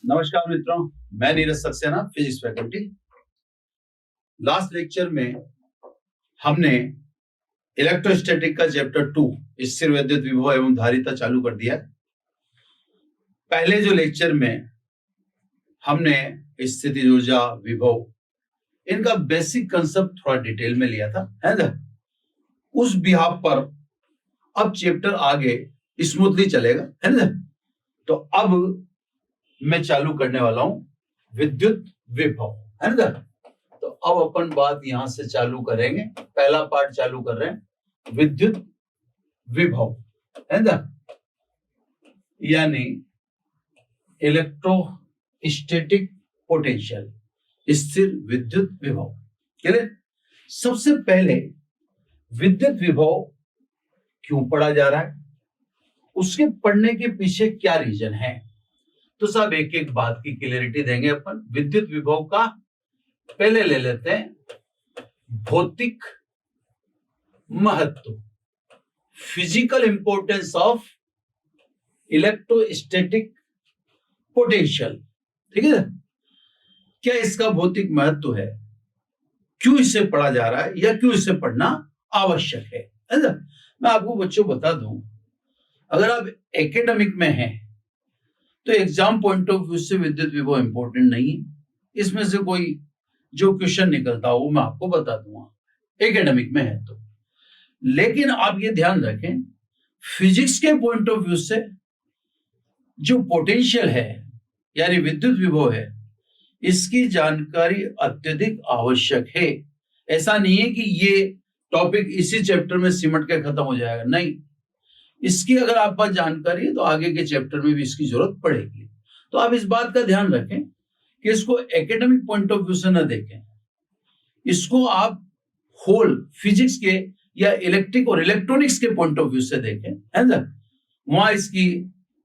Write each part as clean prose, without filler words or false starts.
नमस्कार मित्रों, मैं Neeraj Saxena, physics faculty. Last lecture में हमने इलेक्ट्रोस्टैटिक का चैप्टर 2 स्थिर विद्युत विभव एवं धारिता चालू कर दिया। पहले जो लेक्चर में हमने स्थितिज ऊर्जा, विभव, इनका बेसिक कंसेप्ट थोड़ा डिटेल में लिया था, है ना। उस बिहाफ पर अब चैप्टर आगे स्मूथली चलेगा, है ना। तो अब मैं चालू करने वाला हूं विद्युत विभव, है ना। तो अब अपन बात यहां से चालू करेंगे। पहला पार्ट चालू कर रहे हैं विद्युत विभव, है ना, यानी इलेक्ट्रोस्टैटिक पोटेंशियल, स्थिर विद्युत विभव। क्लियर। सबसे पहले विद्युत विभव क्यों पढ़ा जा रहा है, उसके पढ़ने के पीछे क्या रीजन है, तो सब एक एक बात की क्लियरिटी देंगे अपन। विद्युत विभव का पहले ले लेते हैं भौतिक महत्व, physical importance of electrostatic potential. ठीक है, क्या इसका भौतिक महत्व है, क्यों इसे पढ़ा जा रहा है या क्यों इसे पढ़ना आवश्यक है ना। मैं आपको बच्चों बता दूं, अगर आप एकेडमिक में हैं तो एग्जाम पॉइंट ऑफ व्यू से विद्युत विभव इंपॉर्टेंट नहीं है। इसमें से कोई जो क्वेश्चन निकलता हो वो मैं आपको बता दूंगा, एकेडमिक में है तो। लेकिन आप ये ध्यान रखें, फिजिक्स के पॉइंट ऑफ व्यू से जो पोटेंशियल है यानी विद्युत विभव है, इसकी जानकारी अत्यधिक आवश्यक है। ऐसा नहीं है कि ये टॉपिक इसी चैप्टर में सिमट के खत्म हो जाएगा, नहीं। इसकी अगर आप पास जानकारी है तो आगे के चैप्टर में भी इसकी जरूरत पड़ेगी। तो आप इस बात का ध्यान रखें कि इसको एकेडमिक पॉइंट ऑफ व्यू से न देखें, इसको आप होल फिजिक्स के या इलेक्ट्रिक और इलेक्ट्रॉनिक्स के पॉइंट ऑफ व्यू से देखें, है ना। वहां इसकी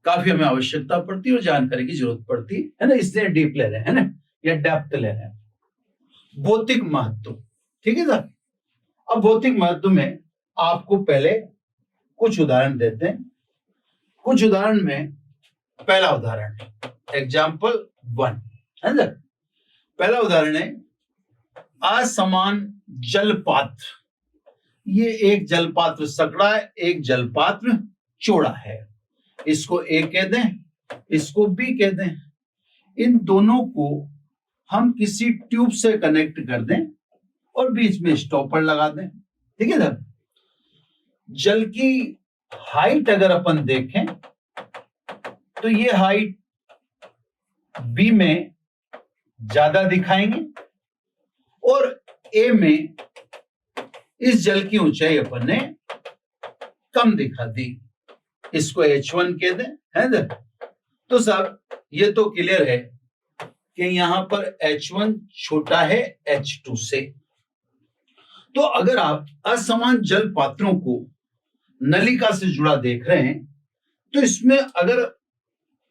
काफी हमें आवश्यकता पड़ती है और जानकारी की जरूरत पड़ती है ना, इसलिए डीप ले रहे हैं ना, या डेप्थ ले रहे हैं। भौतिक महत्व, ठीक है सर। अब भौतिक महत्व में आपको पहले कुछ उदाहरण देते हैं। कुछ उदाहरण में पहला उदाहरण एग्जाम्पल 1, है ना। पहला उदाहरण है असमान जलपात्र। ये एक जलपात्र सकड़ा है, एक जलपात्र चौड़ा है। इसको ए कह दें, इसको बी कह दें। इन दोनों को हम किसी ट्यूब से कनेक्ट कर दें और बीच में स्टॉपर लगा दें, ठीक है सर। जल की हाइट अगर अपन देखें तो ये हाइट बी में ज्यादा दिखाएंगे और ए में इस जल की ऊंचाई अपन ने कम दिखा दी। इसको H1 कह दें, है ना। तो साहब ये तो क्लियर है कि यहां पर H1 छोटा है H2 से। तो अगर आप असमान जल पात्रों को नलिका से जुड़ा देख रहे हैं तो इसमें अगर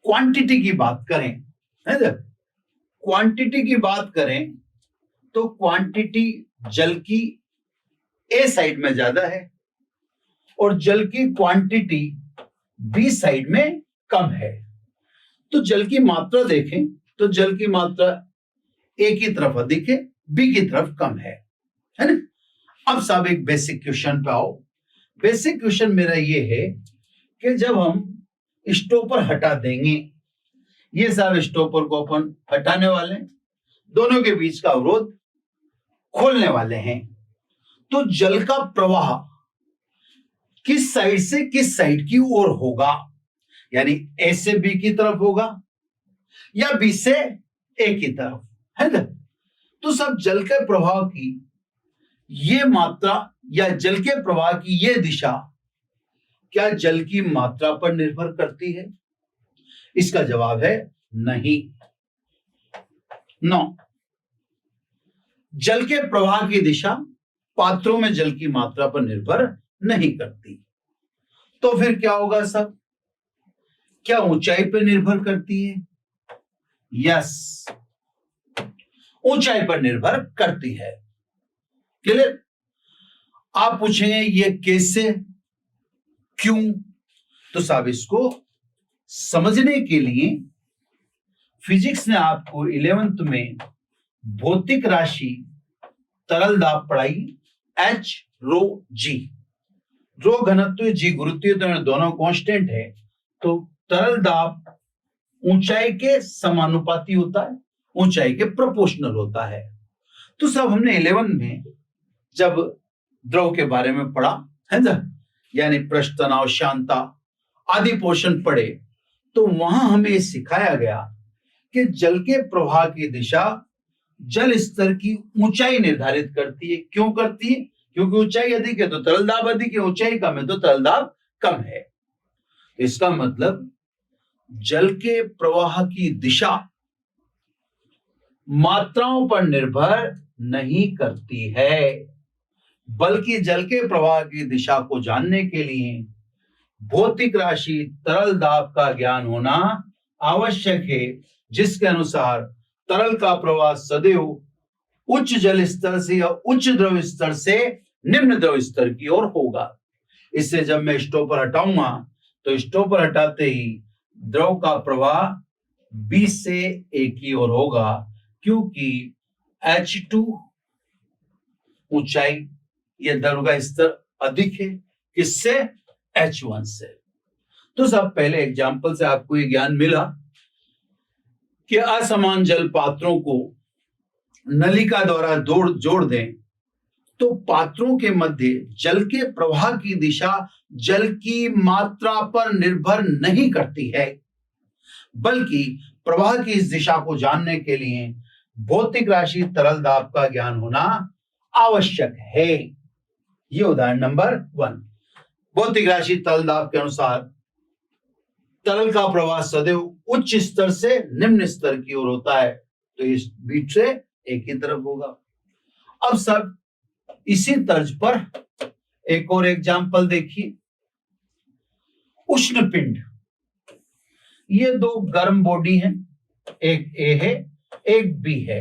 क्वांटिटी की बात करें, है ना, क्वांटिटी की बात करें तो क्वांटिटी जल की ए साइड में ज्यादा है और जल की क्वांटिटी बी साइड में कम है। तो जल की मात्रा देखें तो जल की मात्रा ए की तरफ अधिक है, बी की तरफ कम है ना। अब साहब एक बेसिक क्वेश्चन पे आओ। बेसिक क्वेश्चन मेरा ये है कि जब हम स्टॉपर हटा देंगे, ये साहब स्टॉपर को अपन हटाने वाले हैं, दोनों के बीच का अवरोध खोलने वाले हैं, तो जल का प्रवाह किस साइड से किस साइड की ओर होगा, यानी ए से बी की तरफ होगा या बी से ए की तरफ, है ना। तो सब जल के प्रवाह की ये मात्रा या जल के प्रवाह की ये दिशा क्या जल की मात्रा पर निर्भर करती है? इसका जवाब है नहीं, नो। जल के प्रवाह की दिशा पात्रों में जल की मात्रा पर निर्भर नहीं करती। तो फिर क्या होगा सब, क्या ऊंचाई पर निर्भर करती है? यस, ऊंचाई पर निर्भर करती है। क्लियर। आप पूछेंगे ये कैसे, क्यों, तो साहब इसको समझने के लिए फिजिक्स ने आपको 11th में भौतिक राशि तरल दाब पढ़ाई, एच रो जी। रो घनत्व, जी गुरुत्वीय, दोनों कांस्टेंट है, तो तरल दाब ऊंचाई के समानुपाती होता है, ऊंचाई के प्रोपोर्शनल होता है। तो सब हमने 11 में जब द्रव के बारे में पढ़ा है ना, यानी पृष्ठ तनाव, शांता आदि पोर्शन पढ़े, तो वहां हमें सिखाया गया कि जल के प्रवाह की दिशा जल स्तर की ऊंचाई निर्धारित करती है। क्यों करती है? क्योंकि ऊंचाई अधिक है तो तरल दाब अधिक है, ऊंचाई कम है तो तरल दाब कम है। इसका मतलब जल के प्रवाह की दिशा मात्राओं पर निर्भर नहीं करती है, बल्कि जल के प्रवाह की दिशा को जानने के लिए भौतिक राशि तरल दाब का ज्ञान होना आवश्यक है, जिसके अनुसार तरल का प्रवाह सदैव उच्च जल स्तर से या उच्च द्रव स्तर से निम्न द्रव स्तर की ओर होगा। इससे जब मैं स्टॉपर हटाऊंगा तो स्टॉपर हटाते ही द्रव का प्रवाह B से A की ओर होगा, क्योंकि H2 ऊंचाई या द्रव का स्तर अधिक है, किससे? H1 से। तो सब पहले एग्जाम्पल से आपको ये ज्ञान मिला कि असमान जल पात्रों को नलिका द्वारा जोड़ दें तो पात्रों के मध्य जल के प्रवाह की दिशा जल की मात्रा पर निर्भर नहीं करती है, बल्कि प्रवाह की इस दिशा को जानने के लिए भौतिक राशि तरल दाब का ज्ञान होना आवश्यक है। यह उदाहरण नंबर 1। भौतिक राशि तरल दाब के अनुसार तरल का प्रवाह सदैव उच्च स्तर से निम्न स्तर की ओर होता है, तो इस बीच से एक ही तरफ होगा। अब सब इसी तर्ज पर एक और एग्जाम्पल देखिए। उष्ण पिंड, ये दो गर्म बॉडी हैं, एक ए है एक बी है।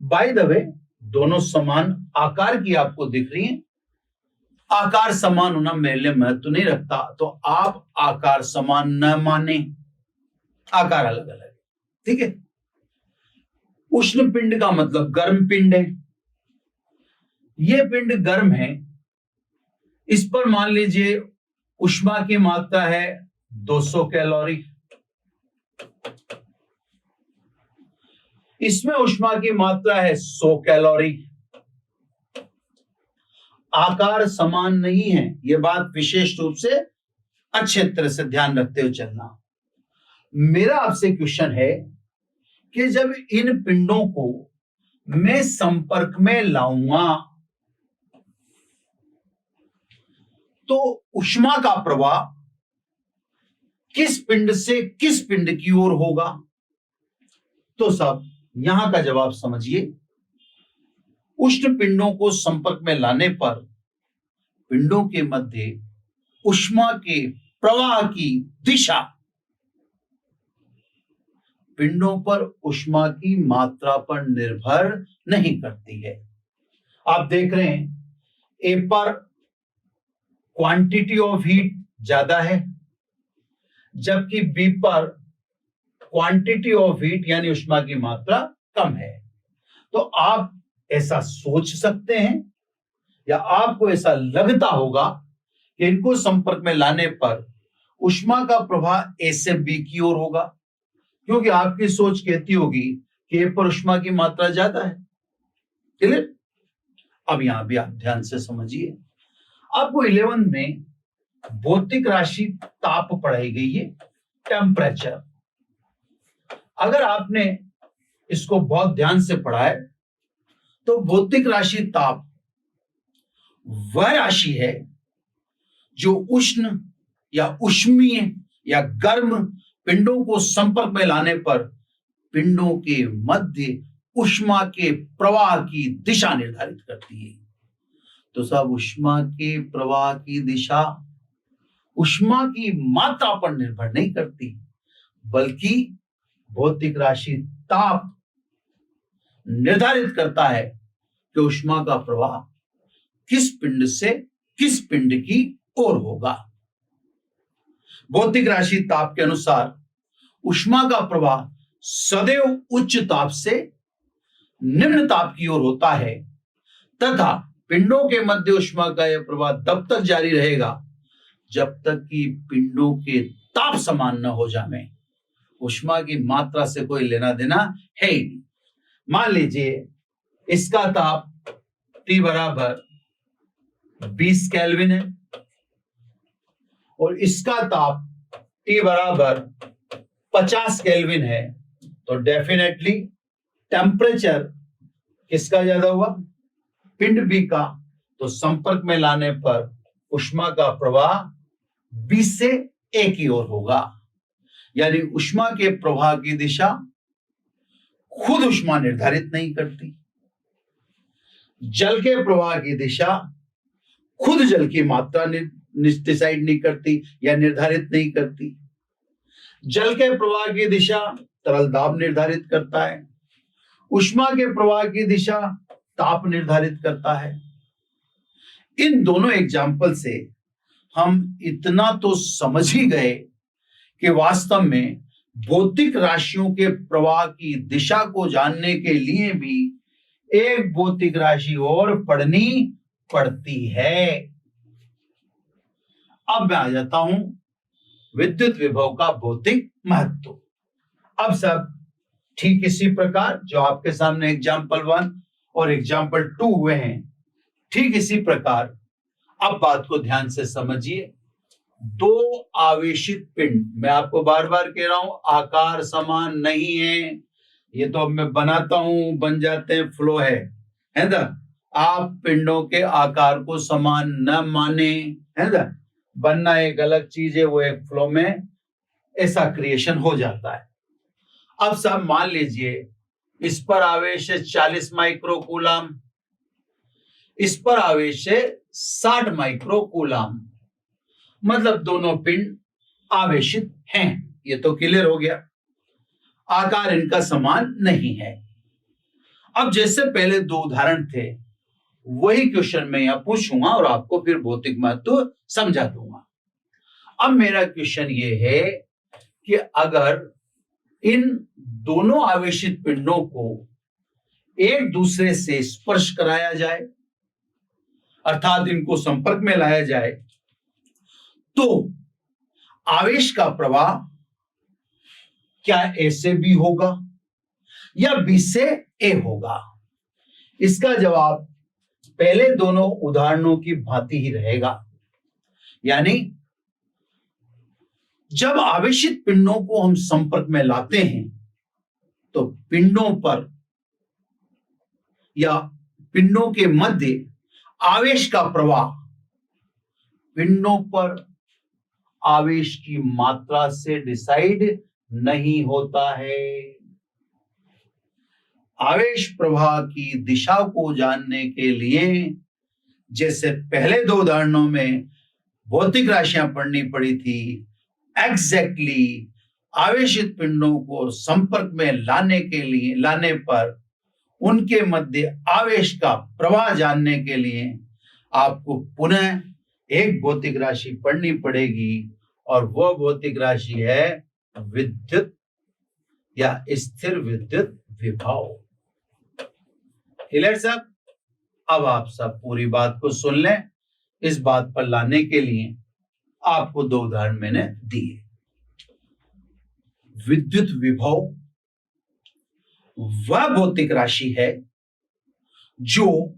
बाय द वे दोनों समान आकार की आपको दिख रही हैं। आकार समान होना मेरे लिए महत्व नहीं रखता, तो आप आकार समान न माने, आकार अलग अलग है, ठीक है। उष्ण पिंड का मतलब गर्म पिंड है। ये पिंड गर्म है, इस पर मान लीजिए ऊष्मा की मात्रा है 200 कैलोरी, इसमें ऊष्मा की मात्रा है 100 कैलोरी। आकार समान नहीं है, यह बात विशेष रूप से अच्छे तरह से ध्यान रखते हुए चलना। मेरा आपसे क्वेश्चन है कि जब इन पिंडों को मैं संपर्क में लाऊंगा तो ऊष्मा का प्रवाह किस पिंड से किस पिंड की ओर होगा? तो सब यहां का जवाब समझिए। उष्ण पिंडों को संपर्क में लाने पर पिंडों के मध्य ऊष्मा के प्रवाह की दिशा पिंडों पर ऊष्मा की मात्रा पर निर्भर नहीं करती है। आप देख रहे हैं ए पर क्वांटिटी ऑफ हीट ज्यादा है, जबकि बी पर क्वांटिटी ऑफ हीट यानी ऊष्मा की मात्रा कम है। तो आप ऐसा सोच सकते हैं या आपको ऐसा लगता होगा कि इनको संपर्क में लाने पर ऊष्मा का प्रवाह ए से बी की ओर होगा, क्योंकि आपकी सोच कहती होगी कि ए पर ऊष्मा की मात्रा ज्यादा है। क्लियर? अब यहां भी आप ध्यान से समझिए। आपको 11 में भौतिक राशि ताप पढ़ाई गई है, टेम्परेचर। अगर आपने इसको बहुत ध्यान से पढ़ा है तो भौतिक राशि ताप वह राशि है जो उष्ण या ऊष्मीय या गर्म पिंडों को संपर्क में लाने पर पिंडों के मध्य ऊष्मा के प्रवाह की दिशा निर्धारित करती है। तो सब ऊष्मा के प्रवाह की दिशा ऊष्मा की मात्रा पर निर्भर नहीं करती, बल्कि भौतिक राशि ताप निर्धारित करता है कि ऊष्मा का प्रवाह किस पिंड से किस पिंड की ओर होगा। भौतिक राशि ताप के अनुसार ऊष्मा का प्रवाह सदैव उच्च ताप से निम्न ताप की ओर होता है तथा पिंडों के मध्य ऊष्मा का यह प्रवाह तब तक जारी रहेगा जब तक कि पिंडों के ताप समान न हो जाए। ऊष्मा की मात्रा से कोई लेना देना है ही नहीं। मान लीजिए इसका ताप T बराबर 20 केल्विन है और इसका ताप T बराबर 50 केल्विन है, तो डेफिनेटली टेम्परेचर किसका ज्यादा हुआ? पिंड बी का। तो संपर्क में लाने पर ऊष्मा का प्रवाह बी से ए की ओर होगा, यानी ऊष्मा के प्रवाह की दिशा खुद ऊष्मा निर्धारित नहीं करती। जल के प्रवाह की दिशा खुद जल की मात्रा डिसाइड नहीं करती या निर्धारित नहीं करती। जल के प्रवाह की दिशा तरल दाब निर्धारित करता है। ऊष्मा के प्रवाह की दिशा ताप निर्धारित करता है। इन दोनों एग्जाम्पल से हम इतना तो समझ ही गए कि वास्तव में भौतिक राशियों के प्रवाह की दिशा को जानने के लिए भी एक भौतिक राशि और पढ़नी पड़ती है। अब मैं आ जाता हूं विद्युत विभव का भौतिक महत्व। अब सब ठीक इसी प्रकार जो आपके सामने एग्जाम्पल 1 और एग्जाम्पल 2 हुए हैं, ठीक इसी प्रकार अब बात को ध्यान से समझिए। दो आवेशित पिंड, मैं आपको बार बार कह रहा हूं आकार समान नहीं है, ये तो अब मैं बनाता हूं, बन जाते हैं, फ्लो है ना। आप पिंडों के आकार को समान न माने, है ना। बनना एक अलग चीज है, वो एक फ्लो में ऐसा क्रिएशन हो जाता है। अब सब मान लीजिए इस पर आवेश है 40 माइक्रोकूलम, इस पर आवेश है 60 माइक्रोकूलम, मतलब दोनों पिंड आवेशित हैं। ये तो क्लियर हो गया। आकार इनका समान नहीं है। अब जैसे पहले दो उदाहरण थे वही क्वेश्चन मैं यहां पूछूंगा और आपको फिर भौतिक महत्व समझा दूंगा। अब मेरा क्वेश्चन ये है कि अगर इन दोनों आवेशित पिंडों को एक दूसरे से स्पर्श कराया जाए, अर्थात इनको संपर्क में लाया जाए, तो आवेश का प्रवाह क्या ए से बी होगा या बी से ए होगा? इसका जवाब पहले दोनों उदाहरणों की भांति ही रहेगा। यानी जब आवेशित पिंडों को हम संपर्क में लाते हैं तो पिंडों पर या पिंडों के मध्य आवेश का प्रवाह पिंडों पर आवेश की मात्रा से डिसाइड नहीं होता है। आवेश प्रवाह की दिशा को जानने के लिए जैसे पहले दो उदाहरणों में भौतिक राशियां पढ़नी पड़ी थी, एग्जैक्टली आवेशित पिंडों को संपर्क में लाने पर उनके मध्य आवेश का प्रवाह जानने के लिए आपको पुनः एक भौतिक राशि पढ़नी पड़ेगी और वह भौतिक राशि है विद्युत या स्थिर विद्युत विभव। क्लियर साहब? अब आप सब पूरी बात को सुन लें। इस बात पर लाने के लिए आपको दो उदाहरण मैंने दिए। विद्युत विभव वह भौतिक राशि है जो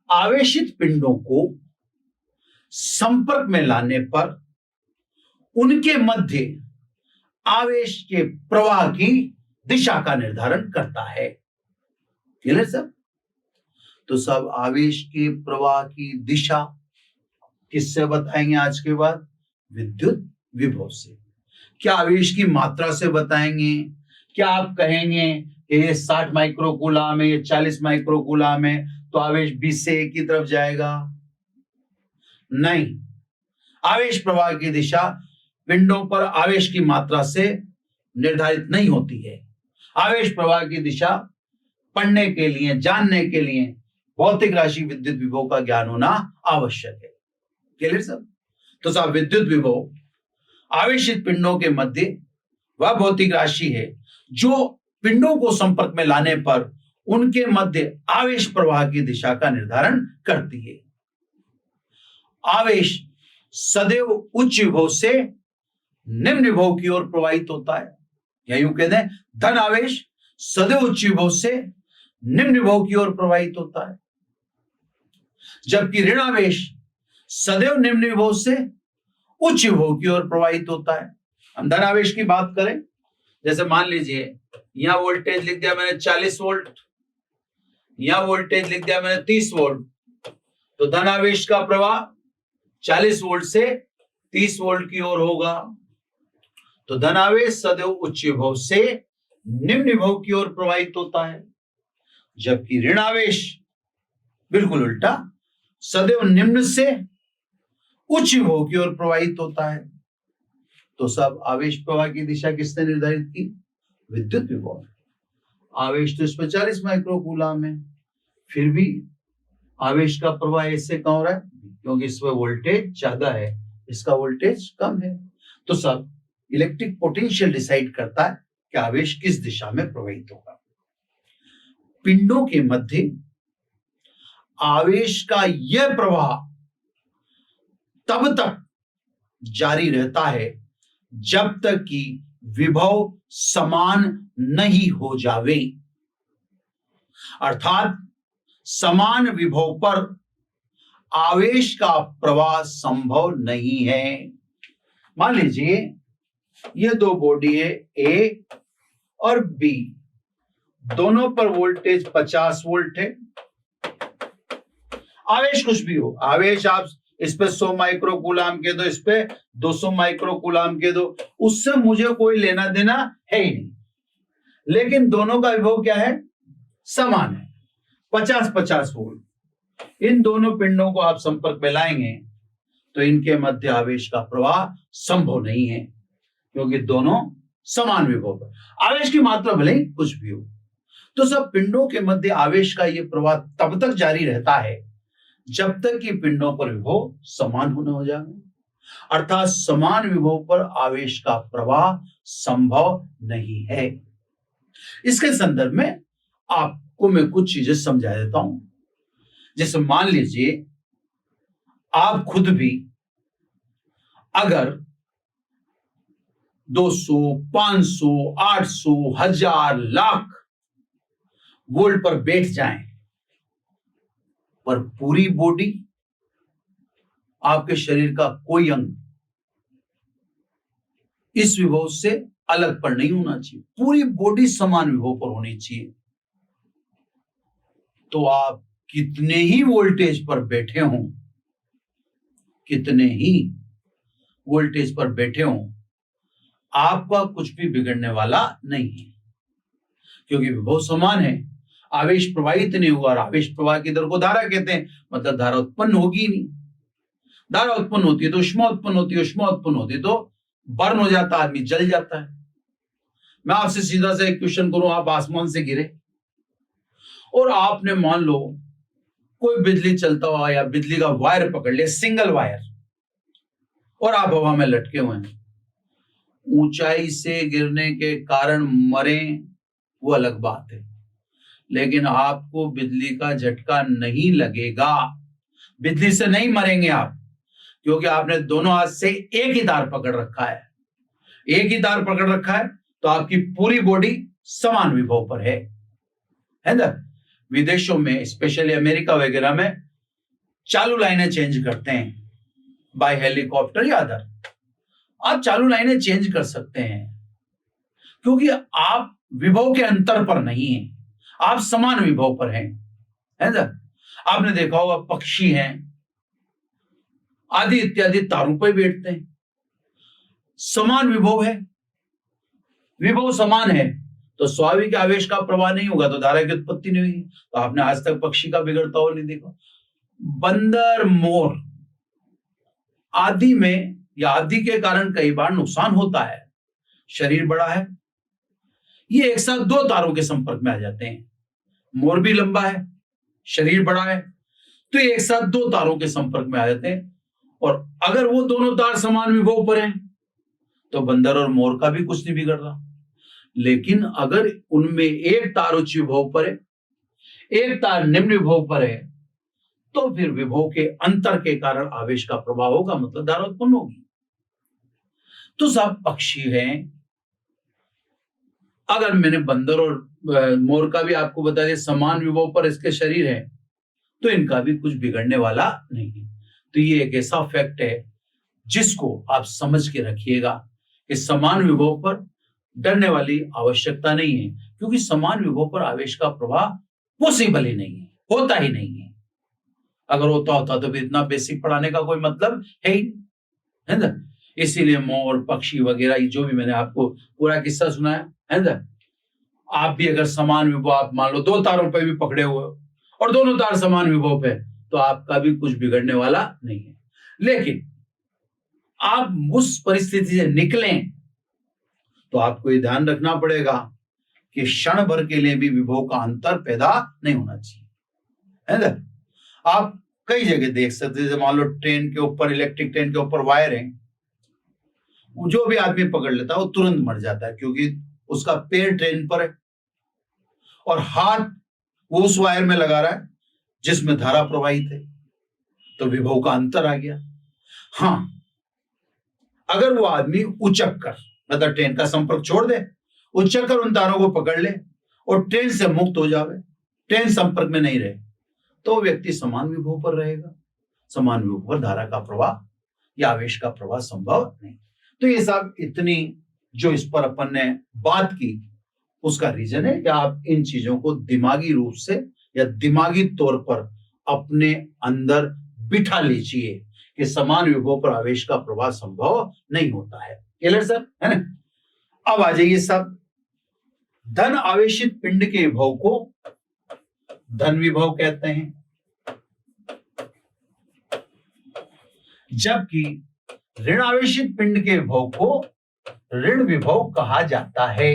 आवेशित पिंडों को संपर्क में लाने पर उनके मध्य आवेश के प्रवाह की दिशा का निर्धारण करता है। क्लियर सब? तो सब आवेश के प्रवाह की दिशा किससे बताएंगे आज के बाद? विद्युत विभव से। क्या आवेश की मात्रा से बताएंगे? क्या आप कहेंगे कि ये 60 माइक्रोकूलम है, ये 40 माइक्रोकूलम है, तो आवेश बी से ए की तरफ जाएगा? नहीं। आवेश प्रवाह की दिशा पिंडों पर आवेश की मात्रा से निर्धारित नहीं होती है। आवेश प्रवाह की दिशा पढ़ने के लिए, जानने के लिए भौतिक राशि विद्युत विभव का ज्ञान होना आवश्यक है। क्लियर सब? तो साहब विद्युत विभव आवेशित पिंडों के मध्य वह भौतिक राशि है जो पिंडों को संपर्क में लाने पर उनके मध्य आवेश प्रवाह की दिशा का निर्धारण करती है। आवेश सदैव उच्च विभव से निम्न विभव की ओर प्रवाहित होता है, या यूं कहते हैं धन आवेश सदैव उच्च विभव से निम्न विभव की ओर प्रवाहित होता है, जबकि ऋण आवेश सदैव निम्न विभव से उच्च विभव की ओर प्रवाहित होता है। हम धन आवेश की बात करें, जैसे मान लीजिए यहां वोल्टेज लिख दिया मैंने 40 वोल्ट, यहां वोल्टेज लिख दिया मैंने 30 वोल्ट, तो धन आवेश का प्रवाह 40 वोल्ट से 30 वोल्ट की ओर होगा। तो धन आवेश सदैव उच्च विभव से निम्न विभव की ओर प्रवाहित होता है, जबकि ऋण आवेश बिल्कुल उल्टा, सदैव निम्न से उच्च विभव की ओर प्रवाहित होता है। तो सब आवेश प्रवाह की दिशा किसने निर्धारित की? विद्युत विभव। आवेश तो इस पर 40 माइक्रोकूलम है, फिर भी आवेश का प्रवाह ऐसे कम हो रहा है क्योंकि इस पर वोल्टेज ज्यादा है, इसका वोल्टेज कम है। तो सब इलेक्ट्रिक पोटेंशियल डिसाइड करता है कि आवेश किस दिशा में प्रवाहित होगा। पिंडों के मध्य आवेश का यह प्रवाह तब तक जारी रहता है जब तक कि विभव समान नहीं हो जावे, अर्थात समान विभव पर आवेश का प्रवाह संभव नहीं है। मान लीजिए ये दो बॉडी है ए और बी, दोनों पर वोल्टेज 50 वोल्ट है। आवेश कुछ भी हो, आवेश आप इस पे 100 माइक्रोकूलम के दो, इस पे 200 माइक्रोकूलम के दो, उससे मुझे कोई लेना देना है ही नहीं, लेकिन दोनों का विभव क्या है? समान है, 50-50 वोल्ट। इन दोनों पिंडों को आप संपर्क में लाएंगे तो इनके मध्य आवेश का प्रवाह संभव नहीं है, क्योंकि दोनों समान विभव पर। आवेश की मात्रा भले ही कुछ भी हो, तो सब पिंडों के मध्य आवेश का यह प्रवाह तब तक जारी रहता है जब तक कि पिंडों पर विभव समान होने हो जाए, अर्थात समान विभव पर आवेश का प्रवाह संभव नहीं है। इसके संदर्भ में आपको मैं कुछ चीजें समझा देता हूं। जैसे मान लीजिए आप खुद भी अगर 200, 500, 800, 1000, लाख वोल्ट पर बैठ जाएं, पर पूरी बॉडी, आपके शरीर का कोई अंग इस विभव से अलग पर नहीं होना चाहिए, पूरी बॉडी समान विभव पर होनी चाहिए। तो आप कितने ही वोल्टेज पर बैठे हों, कितने ही वोल्टेज पर बैठे हों, आपका कुछ भी बिगड़ने वाला नहीं है, क्योंकि विभव समान है। आवेश प्रवाहित नहीं हुआ, और आवेश प्रवाह की दर को धारा कहते हैं, मतलब धारा उत्पन्न होगी ही नहीं। धारा उत्पन्न होती है तो ऊष्मा उत्पन्न होती है, ऊष्मा उत्पन्न होती है तो बर्न हो जाता, आदमी जल जाता है। मैं आपसे सीधा सा एक क्वेश्चन करूं, आप आसमान से गिरे और आपने मान लो कोई बिजली चलता हुआ या बिजली का वायर पकड़ लिया, सिंगल वायर, और आप हवा में लटके हुए हैं। ऊंचाई से गिरने के कारण मरे वो अलग बात है, लेकिन आपको बिजली का झटका नहीं लगेगा, बिजली से नहीं मरेंगे आप, क्योंकि आपने दोनों हाथ से एक ही तार पकड़ रखा है। एक ही तार पकड़ रखा है तो आपकी पूरी बॉडी समान विभव पर है ना। विदेशों में, स्पेशली अमेरिका वगैरह में, चालू लाइनें चेंज करते हैं बाय हेलीकॉप्टर या अदर। आप चालू लाइनें चेंज कर सकते हैं क्योंकि आप विभव के अंतर पर नहीं हैं, आप समान विभव पर हैं, है ना। आपने देखा होगा पक्षी हैं आदि इत्यादि तारों पर बैठते हैं, समान विभव है, विभव समान है तो स्वाभाविक आवेश का प्रवाह नहीं होगा, तो धारा की उत्पत्ति नहीं होगी। तो आपने आज तक पक्षी का बिगड़ता हुआ नहीं देखा। बंदर, मोर आदि में या आदि के कारण कई बार नुकसान होता है। शरीर बड़ा है, ये एक साथ दो तारों के संपर्क में आ जाते हैं। मोर भी लंबा है, शरीर बड़ा है, तो एक साथ दो तारों के संपर्क में आ जाते हैं, और अगर वो दोनों तार समान विभव पर हैं तो बंदर और मोर का भी कुछ नहीं बिगड़ रहा। लेकिन अगर उनमें एक तार उच्च विभव पर है, एक तार निम्न विभव पर है, तो फिर विभव के अंतर के कारण आवेश का प्रभाव होगा, मतलब धारा उत्पन्न होगी। तो सब पक्षी हैं। अगर मैंने बंदर और मोर का भी आपको बता दिया समान विभव पर इसके शरीर है, तो इनका भी कुछ बिगड़ने वाला नहीं है। तो ये एक ऐसा फैक्ट है जिसको आप समझ के रखिएगा कि समान विभव पर डरने वाली आवश्यकता नहीं है, क्योंकि समान विभव पर आवेश का प्रभाव पॉसिबल ही नहीं है, होता ही नहीं है। अगर होता तो फिर इतना बेसिक पढ़ाने का कोई मतलब है ही, है ना। इसीलिए मोर पक्षी वगैरह जो भी मैंने आपको पूरा किस्सा सुनाया, है ना। आप भी अगर समान विभव, आप मान लो 2 तारों पे भी पकड़े हुए हो और दोनों तार समान विभव पे, तो आपका भी कुछ बिगड़ने वाला नहीं है। लेकिन आप उस परिस्थिति से निकलें तो आपको ये ध्यान रखना पड़ेगा कि क्षण भर के लिए भी विभव का अंतर पैदा नहीं होना चाहिए, है ना। आप कई जगह देख सकते हैं, मान लो ट्रेन के ऊपर, इलेक्ट्रिक ट्रेन के ऊपर वायर है, जो भी आदमी पकड़ लेता है वो तुरंत मर जाता है, क्योंकि उसका पैर ट्रेन पर है और हाथ वो उस वायर में लगा रहा है जिसमें धारा प्रवाहित है, तो विभव का अंतर आ गया। हाँ, अगर वो आदमी उचक कर, मतलब ट्रेन का संपर्क छोड़ दे, उचक कर उन तारों को पकड़ ले और ट्रेन से मुक्त हो जावे, ट्रेन संपर्क में नहीं रहे, तो व्यक्ति समान विभव पर रहेगा। समान विभव पर धारा का प्रवाह या आवेश का प्रवाह संभव नहीं। तो ये सब इतनी जो इस पर अपन ने बात की, उसका रीजन है कि आप इन चीजों को दिमागी रूप से या दिमागी तौर पर अपने अंदर बिठा लीजिए कि समान विभव पर आवेश का प्रवाह संभव नहीं होता है। क्लियर सर, है ना। अब आ जाइए सब, धन आवेशित पिंड के विभव को धन विभव कहते हैं, जबकि ऋण आवेशित पिंड के विभव को ऋण विभव कहा जाता है।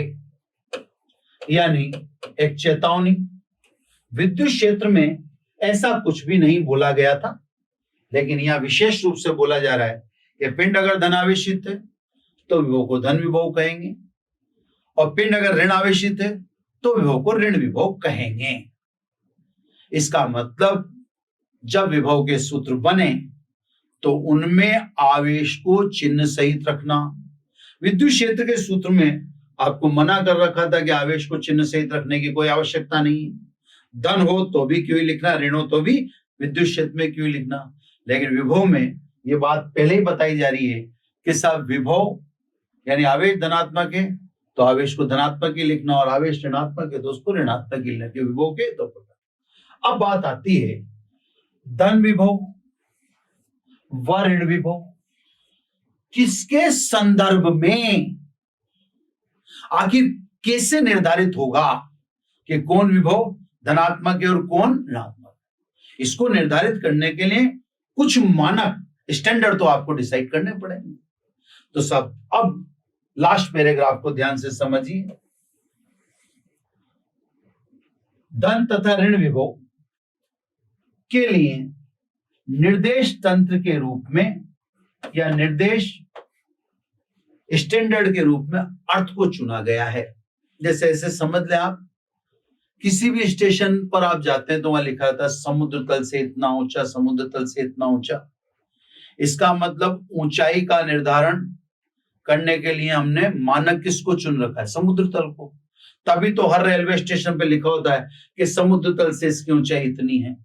यानी एक चेतावनी, विद्युत क्षेत्र में ऐसा कुछ भी नहीं बोला गया था, लेकिन यहां विशेष रूप से बोला जा रहा है कि पिंड अगर धन आवेशित है तो विभव को धन विभव कहेंगे, और पिंड अगर ऋण आवेशित है तो विभव को ऋण विभव कहेंगे। इसका मतलब जब विभव के सूत्र बने तो उनमें आवेश को चिन्ह सहित रखना। विद्युत क्षेत्र के सूत्र में आपको मना कर रखा था कि आवेश को चिन्ह सहित रखने की कोई आवश्यकता नहीं, धन हो तो भी क्यों लिखना, ऋण हो तो भी विद्युत क्षेत्र में क्यों लिखना। लेकिन विभव में ये बात पहले ही बताई जा रही है कि सब विभव यानी आवेश धनात्मक है तो आवेश को धनात्मक ही लिखना, और आवेश ऋणात्मक है तो उसको ऋणात्मक ही लिखना, विभव के तो पता। अब बात आती है धन विभव व ऋण विभव किसके संदर्भ में, आखिर कैसे निर्धारित होगा कि कौन विभव धनात्मक है और कौन ऋणात्मक। इसको निर्धारित करने के लिए कुछ मानक स्टैंडर्ड तो आपको डिसाइड करने पड़ेंगे। तो सब अब लास्ट पैराग्राफ को ध्यान से समझिए। धन तथा ऋण विभव के लिए निर्देश तंत्र के रूप में या निर्देश स्टैंडर्ड के रूप में अर्थ को चुना गया है। जैसे ऐसे समझ लें, आप किसी भी स्टेशन पर आप जाते हैं तो वहां लिखा था समुद्र तल से इतना ऊंचा, समुद्र तल से इतना ऊंचा। इसका मतलब ऊंचाई का निर्धारण करने के लिए हमने मानक किसको चुन रखा है, समुद्र तल को। तभी तो हर रेलवे स्टेशन पे लिखा होता है कि समुद्र तल से इसकी ऊंचाई इतनी है।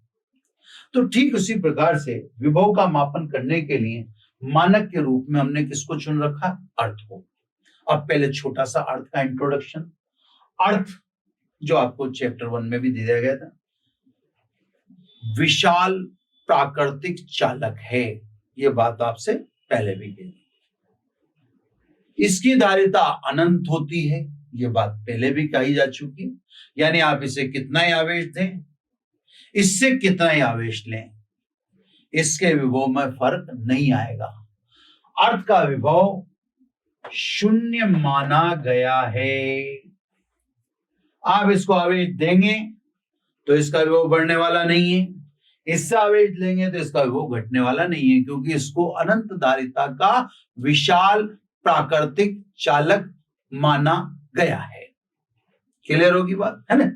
तो ठीक उसी प्रकार से विभव का मापन करने के लिए मानक के रूप में हमने किसको चुन रखा, अर्थ को। अब पहले छोटा सा अर्थ का इंट्रोडक्शन। अर्थ जो आपको चैप्टर 1 में भी दिया गया था, विशाल प्राकृतिक चालक है, ये बात आपसे पहले भी कही। इसकी धारिता अनंत होती है, ये बात पहले भी कही जा चुकी। यानी आप इसे कितना ही आवेश दें, इससे कितना ही आवेश लें, इसके विभव में फर्क नहीं आएगा। अर्थ का विभव शून्य माना गया है। आप इसको आवेश देंगे तो इसका विभव बढ़ने वाला नहीं है, इससे आवेश लेंगे तो इसका विभव घटने वाला नहीं है, क्योंकि इसको अनंत धारिता का विशाल प्राकृतिक चालक माना गया है। क्लियर होगी बात, है ना।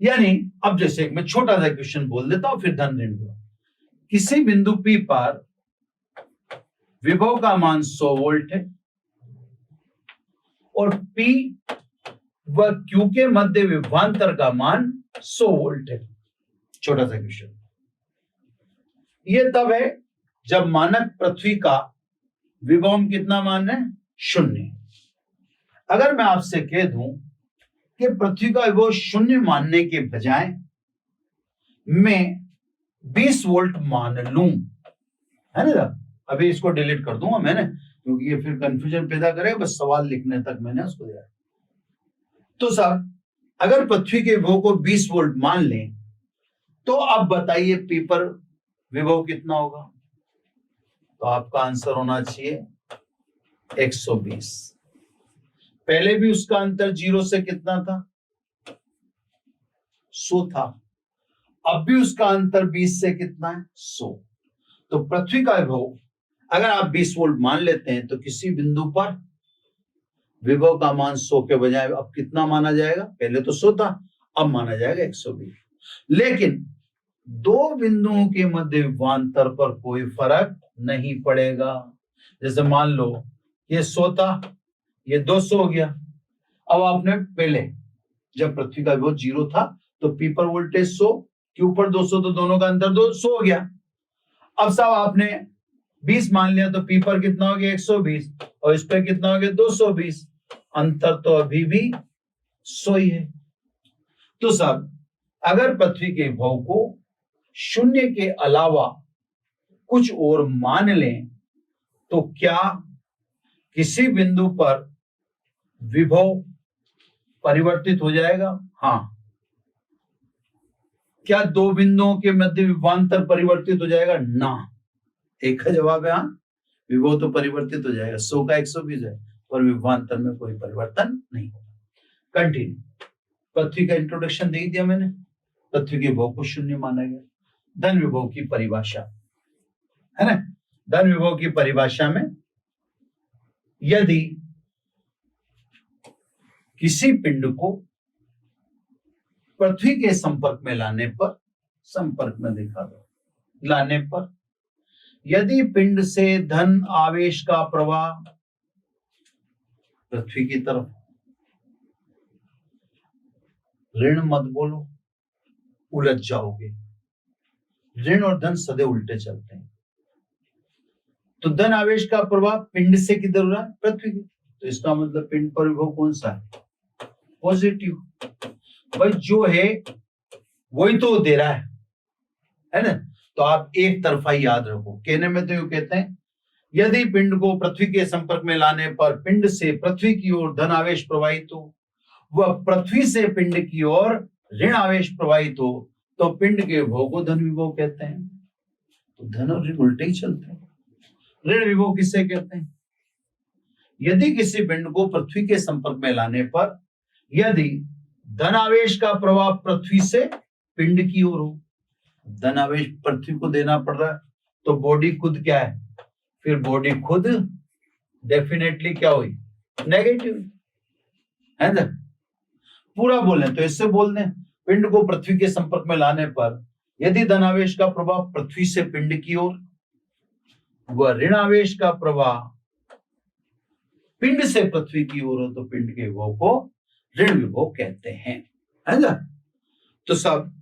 यानी अब जैसे एक मैं छोटा सा क्वेश्चन बोल देता हूं, फिर धन ऋण विभव। किसी बिंदु P पर विभव का मान 100 वोल्ट है और P व Q के मध्य विभवांतर का मान 100 वोल्ट है। छोटा सा क्वेश्चन। यह तब है जब मानक पृथ्वी का विभव कितना मान है? 0। अगर मैं आपसे कह दूं कि पृथ्वी का विभव 0 मानने के बजाय मैं 20 वोल्ट मान लूं, है ना, अभी इसको डिलीट कर दूंगा मैंने, क्योंकि ये फिर कंफ्यूजन पैदा करेगा, बस सवाल लिखने तक मैंने उसको दिया। तो साहब अगर पृथ्वी के विभव को 20 वोल्ट मान लें तो अब बताइए पी पर विभव कितना होगा? तो आपका आंसर होना चाहिए 120। पहले भी उसका अंतर 0 से कितना था? 100 था। अब भी उसका अंतर 20 से कितना है? 100। तो पृथ्वी का विभव अगर आप 20 वोल्ट मान लेते हैं तो किसी बिंदु पर विभव का मान 100 के बजाय अब कितना माना जाएगा? पहले तो 100 था, अब माना जाएगा 120। लेकिन दो बिंदुओं के मध्य विभवांतर पर कोई फर्क नहीं पड़ेगा। जैसे मान लो ये 100 था, ये 200 हो गया। अब आपने पहले जब पृथ्वी का विभव 0 था तो पी पर वोल्टेज 100, क्यू पर 200, तो दोनों का अंतर 200 हो गया। अब साहब आपने 20 मान लिया तो पी पर कितना हो गया? 120, और इस पर कितना हो गया? 220। अंतर तो अभी भी 100 ही है। तो साहब अगर पृथ्वी के विभव को 0 के अलावा कुछ और मान लें तो क्या किसी बिंदु पर विभव परिवर्तित हो जाएगा? हाँ। क्या दो बिंदुओं के मध्य विभवांतर परिवर्तित हो जाएगा? ना। एक का जवाब है हाँ, विभव तो परिवर्तित हो जाएगा। 100 का 120 है, पर विभवांतर में कोई परिवर्तन नहीं होगा। कंटिन्यू। पृथ्वी का इंट्रोडक्शन दे दिया मैंने। पृथ्वी के विभव को 0 माना गया। धन विभव की परिभाषा, है ना। धन विभव की परिभाषा में यदि किसी पिंड को पृथ्वी के संपर्क में लाने पर, संपर्क में दिखा दो, लाने पर यदि पिंड से धन आवेश का प्रवाह पृथ्वी की तरफ, ऋण मत बोलो, उलझ जाओगे। ऋण और धन सदैव उल्टे चलते हैं। तो धन आवेश का प्रवाह पिंड से किधर हो रहा है? पृथ्वी की। तो इसका मतलब पिंड पर विभव कौन सा है? पॉजिटिव। भाई जो है वही तो दे रहा है ना। तो आप एक तरफा ही याद रखो। कहने में तो यूं कहते हैं, यदि पिंड को पृथ्वी के संपर्क में लाने पर पिंड से पृथ्वी की ओर धन आवेश प्रवाहित हो, वह पृथ्वी से पिंड की ओर ऋण आवेश प्रवाहित हो, तो पिंड के विभव को धन विभव कहते हैं। तो धन और ऋण उल्टे ही चलते हैं। ऋण विभव किससे कहते हैं? यदि किसी पिंड को पृथ्वी के संपर्क में लाने पर यदि धन आवेश का प्रवाह पृथ्वी से पिंड की ओर हो, धन आवेश पृथ्वी को देना पड़ रहा है, तो बॉडी खुद क्या है? फिर बॉडी खुद डेफिनेटली क्या हुई? नेगेटिव, है ना। पूरा बोलें तो इससे बोल दें, पिंड को पृथ्वी के संपर्क में लाने पर यदि धन आवेश का प्रवाह पृथ्वी से पिंड की ओर व ऋण आवेश का प्रवाह पिंड से पृथ्वी की ओर हो, तो पिंड के विभव को ऋण विभव कहते हैं, है ना। तो सब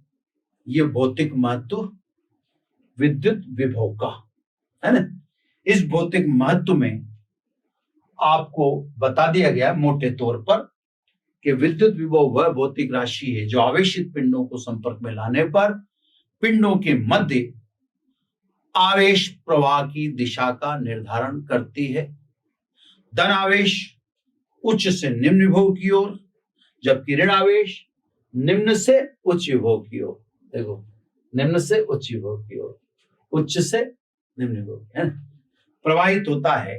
ये भौतिक महत्व विद्युत विभव का, है ना। इस भौतिक महत्व में आपको बता दिया गया मोटे तौर पर कि विद्युत विभव वह भौतिक राशि है जो आवेशित पिंडों को संपर्क में लाने पर पिंडों के मध्य आवेश प्रवाह की दिशा का निर्धारण करती है। धन आवेश उच्च से निम्न विभव की ओर, जबकि ऋण आवेश निम्न से उच्च विभव की ओर। देखो, निम्न से उच्च विभव की ओर, उच्च से निम्न विभव, है ना, प्रवाहित होता है।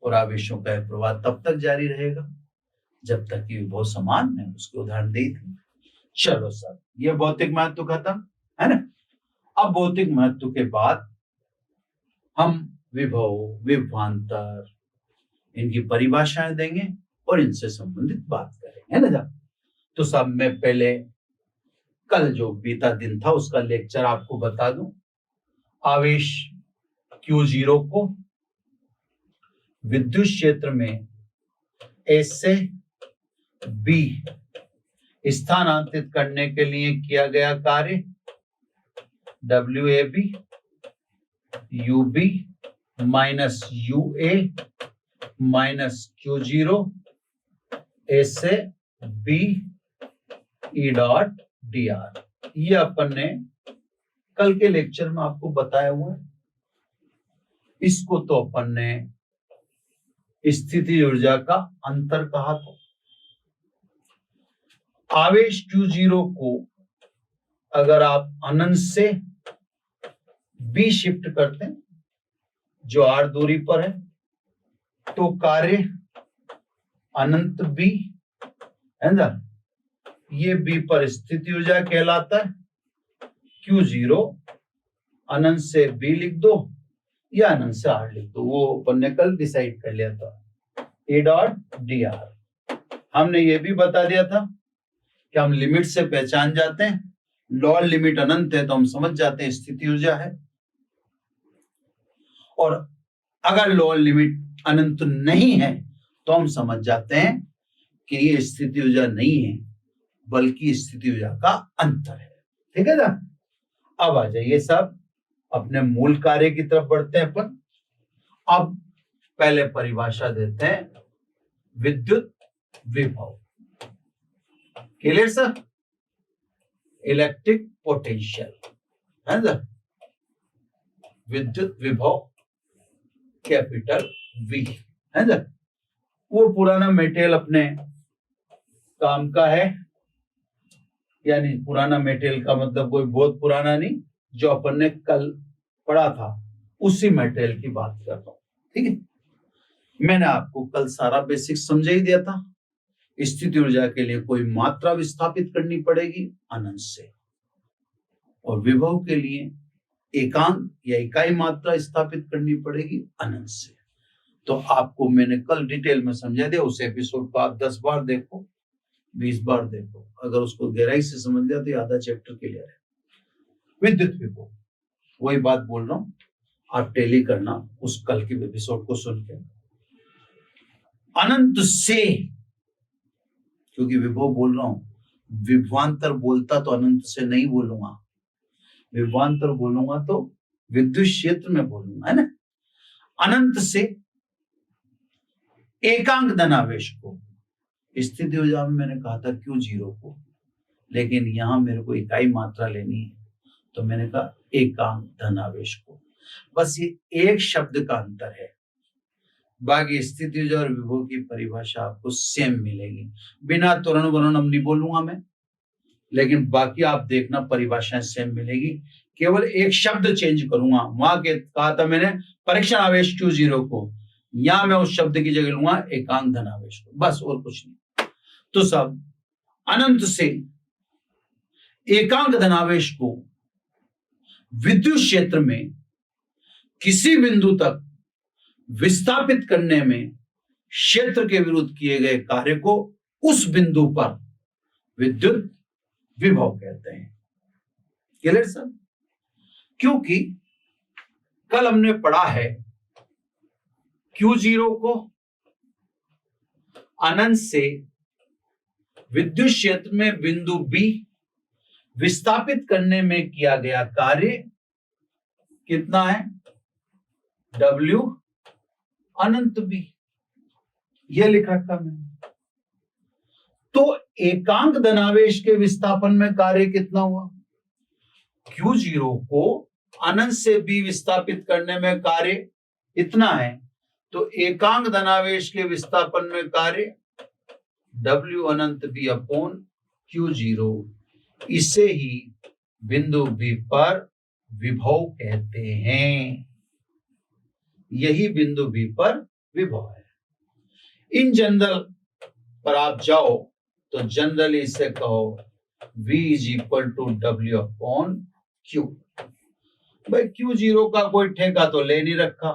और आवेशों का प्रवाह तब तक जारी रहेगा जब तक कि विभव समान है। उसके उदाहरण दी थी। चलो सर, ये भौतिक महत्व खत्म, है ना। अब भौतिक महत्व के बाद हम विभव, विभवांतर, इनकी परिभाषाएं देंगे और इनसे संबंधित बात करें, है ना। तो सब में पहले कल जो बीता दिन था उसका लेक्चर आपको बता दूं। आवेश Q0 को विद्युत क्षेत्र में A से B स्थानांतरित करने के लिए किया गया कार्य WAB UB minus UA minus Q0 A से B E डॉट dr, ये अपन ने कल के लेक्चर में आपको बताया हुआ है। इसको तो अपन ने स्थिति ऊर्जा का अंतर कहा था। आवेश Q0 को अगर आप अनंत से B शिफ्ट करते हैं जो r दूरी पर है, तो कार्य अनंत B है ना, ये B पर स्थिति ऊर्जा कहलाता है। Q0 अनंत से B लिख दो या अनंत से R लिख दो, वो अपन ने कल डिसाइड कर लिया था। A डॉट dr हमने ये भी बता दिया था कि हम लिमिट से पहचान जाते हैं, लोअर लिमिट अनंत है तो हम समझ जाते हैं स्थिति ऊर्जा है, और अगर लोअर लिमिट अनंत नहीं है तो हम समझ जाते हैं कि ये स्थिति ऊर्जा नहीं है बल्कि स्थिति ऊर्जा का अंतर है। ठीक है ना। अब आ जाइए सब अपने मूल कार्य की तरफ बढ़ते हैं अपन। अब पहले परिभाषा देते हैं विद्युत विभव। Clear sir? इलेक्ट्रिक पोटेंशियल है ना, विद्युत विभव कैपिटल V है ना। वो पुराना मटेरियल अपने काम का है, यानी पुराना मटेरियल का मतलब कोई बहुत पुराना नहीं, जो अपन ने कल पढ़ा था उसी मटेरियल की बात कर रहा हूं। ठीक है, मैंने आपको कल सारा बेसिक समझा ही दिया था। स्थिति ऊर्जा के लिए कोई मात्रा विस्थापित करनी पड़ेगी अनंत से, और विभव के लिए एकांक या इकाई मात्रा स्थापित करनी पड़ेगी अनंत से। तो आपको मैंने कल डिटेल में समझा दिया। उस एपिसोड को आप 10 बार देखो, 20 बार देखो, अगर उसको गहराई से समझ लिया तो आधा चैप्टर क्लियर है। विद्युत विभव, वही बात बोल रहा हूं, आप टैली करना उस कल के एपिसोड को सुन के। अनंत से, क्योंकि विभव बोल रहा हूं, विभवांतर बोलता तो अनंत से नहीं बोलूंगा, विभवांतर बोलूंगा तो विद्युत क्षेत्र में बोलूंगा, है ना। अनंत से एकांक धनावेश को, स्थिति ऊर्जा में मैंने कहा था Q0 को, लेकिन यहां मेरे को इकाई मात्रा लेनी है तो मैंने कहा एकांक धनावेश को। बस ये एक शब्द का अंतर है, बाकी स्थिति ऊर्जा और विभव की परिभाषा आपको सेम मिलेगी। बिना त्वरण वर्णन नहीं बोलूंगा मैं, लेकिन बाकी आप देखना परिभाषाएं सेम मिलेगी, केवल एक शब्द चेंज करूंगा। वहां के कहा था मैंने परीक्षण आवेश Q0 को, यहां मैं उस शब्द की जगह लूंगा एकांक धनावेश को, बस और कुछ नहीं। तो सब अनंत से एकांक धनावेश को विद्युत क्षेत्र में किसी बिंदु तक विस्थापित करने में क्षेत्र के विरुद्ध किए गए कार्य को उस बिंदु पर विद्युत विभव कहते हैं। Clear sir? क्योंकि कल हमने पढ़ा है Q0 को अनंत से विद्युत क्षेत्र में बिंदु B विस्थापित करने में किया गया कार्य कितना है? W अनंत B, यह लिखा था मैंने। तो एकांक धनावेश के विस्थापन में कार्य कितना हुआ? Q0 को अनंत से B विस्थापित करने में कार्य इतना है, तो एकांक धनावेश के विस्थापन में कार्य W अनंत B अपॉन Q0, इसे ही बिंदु B पर विभव कहते हैं। यही बिंदु B पर विभव है। इन जनरल पर आप जाओ तो जनरली इसे कहो V is equal to W upon Q। भाई Q0 का कोई ठेका तो ले नहीं रखा,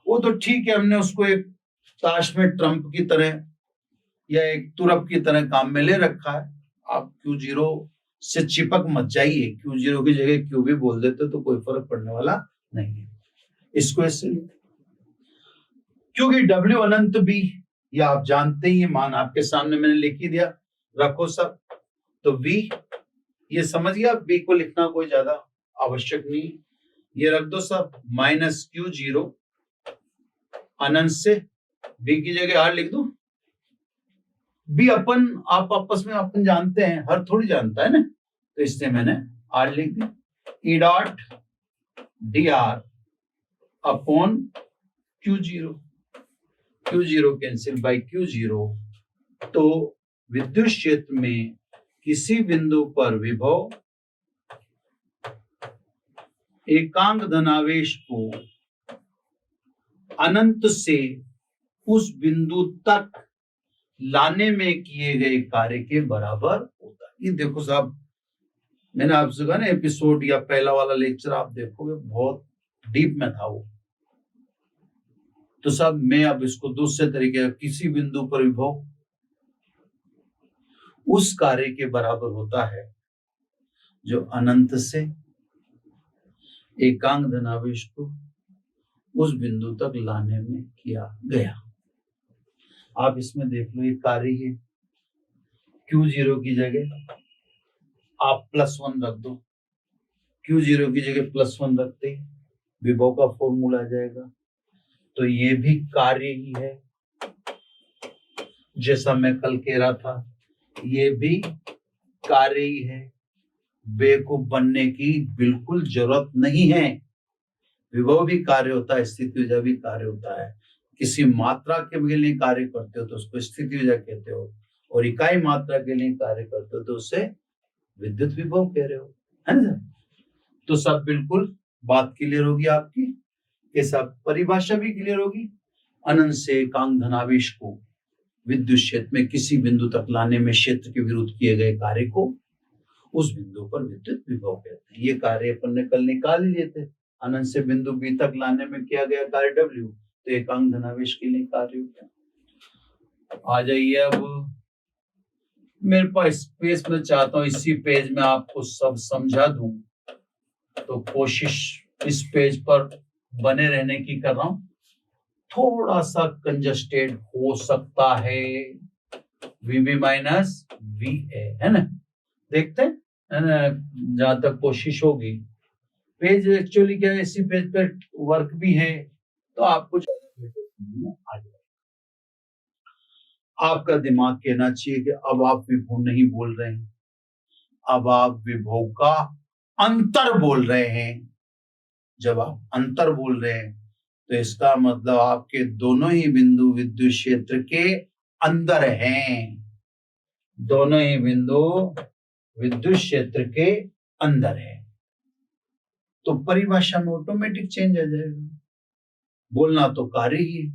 वो तो ठीक है, हमने उसको एक ताश में ट्रम्प की तरह या एक तुरप की तरह काम में ले रखा है। आप Q0 से चिपक मत जाइए, Q0 की जगह Q भी बोल देते तो कोई फर्क पड़ने वाला नहीं है। इसको ऐसे, क्योंकि W अनंत भी, ये आप जानते ही, मान आपके सामने मैंने लिख ही दिया, रखो सब। तो V, ये समझ गया, B को लिखना कोई ज्यादा आवश्यक नहीं, ये रख दो सब, माइनस Q0 अनंत से, B की जगह R लिख दो। B अपन, आप आपस में अपन जानते हैं, हर थोड़ी जानता है ना, तो इसलिए मैंने R लिख दिया। E dot dr upon Q0, Q0 cancel by Q0। तो विद्युत क्षेत्र में किसी बिंदु पर विभव एकांक धनावेश को अनंत से उस बिंदु तक लाने में किए गए कार्य के बराबर होता है। ये देखो साहब, मैंने आपसे कहा ना, एपिसोड या पहला वाला लेक्चर आप देखोगे, बहुत डीप में था वो। तो साहब मैं अब इसको दूसरे तरीके, किसी बिंदु पर विभव उस कार्य के बराबर होता है जो अनंत से एकांक धनावेश को उस बिंदु तक लाने में किया गया। आप इसमें देख लो, ये कार्य है, Q0 की जगह आप +1 रख दो, Q0 की जगह +1 रखते ही विभव का फॉर्मूला आ जाएगा। तो ये भी कार्य ही है, जैसा मैं कल कह रहा था, ये भी कार्य ही है, बेवकूफ बनने की बिल्कुल जरूरत नहीं है। विभव भी कार्य होता है, स्थिति ऊर्जा भी कार्य होता है। किसी मात्रा के लिए कार्य करते हो तो उसको स्थिति ऊर्जा कहते हो, और इकाई मात्रा के लिए कार्य करते हो तो उसे विद्युत विभव कह रहे हो, है ना। तो सब बिल्कुल बात क्लियर होगी आपकी, ये सब परिभाषा भी क्लियर होगी। अनंत से एकांक धनावेश को विद्युत क्षेत्र में किसी बिंदु तक लाने में क्षेत्र के विरुद्ध किए गए कार्य को उस बिंदु पर विद्युत विभव कहते हैं। ये कार्य अपन ने कल निकाल ही लिए थे, अनंत से बिंदु बी तक लाने में किया गया कार्य W, तो एकांक धनावेश के लिए कार्य हो गया। आ जाइए, अब मेरे पास पेज में चाहता हूं, इसी पेज में आपको सब समझा दूं, तो कोशिश इस पेज पर बने रहने की कर रहा हूं। थोड़ा सा कंजस्टेड हो सकता है, VB माइनस VA, है ना, देखते हैं, है ना, जहां तक कोशिश होगी। पेज एक्चुअली क्या है, इसी पेज पे वर्क भी है, तो आपको आ जाएगा। आपका दिमाग कहना चाहिए कि अब आप विभव नहीं बोल रहे हैं, अब आप विभव का अंतर बोल रहे हैं। जब आप अंतर बोल रहे हैं तो इसका मतलब आपके दोनों ही बिंदु विद्युत क्षेत्र के अंदर हैं, दोनों ही बिंदु विद्युत क्षेत्र के अंदर है। तो परिभाषा में ऑटोमेटिक चेंज आ जाएगा। बोलना तो कार्य ही है,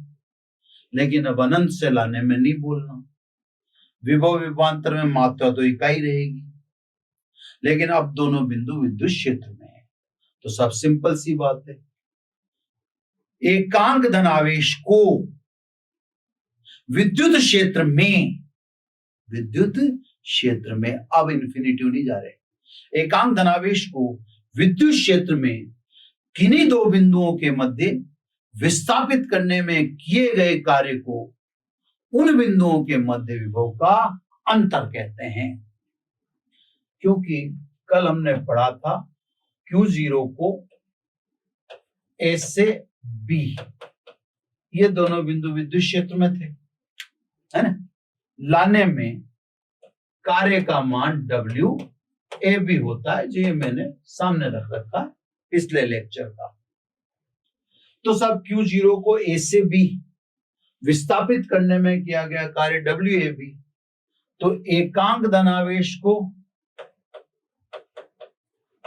लेकिन अब अनंत से लाने में नहीं बोलना। विभव विभवांतर में मात्रा तो इकाई रहेगी, लेकिन अब दोनों बिंदु विद्युत क्षेत्र में है। तो सब सिंपल सी बात है, एकांक धनावेश को विद्युत क्षेत्र में, विद्युत क्षेत्र में, अब इन्फिनिटिव नहीं जा रहे, एकांक धनावेश को विद्युत क्षेत्र में किन्हीं दो बिंदुओं के मध्य विस्थापित करने में किए गए कार्य को उन बिंदुओं के मध्य विभव का अंतर कहते हैं। क्योंकि कल हमने पढ़ा था Q0 को A से B, ये दोनों बिंदु विद्युत क्षेत्र में थे, है ना, लाने में कार्य का मान WAB होता है, जो ये मैंने सामने रख रखा पिछले लेक्चर का। तो सब Q0 को A से B विस्थापित करने में किया गया कार्य WAB, तो एकांक धनावेश को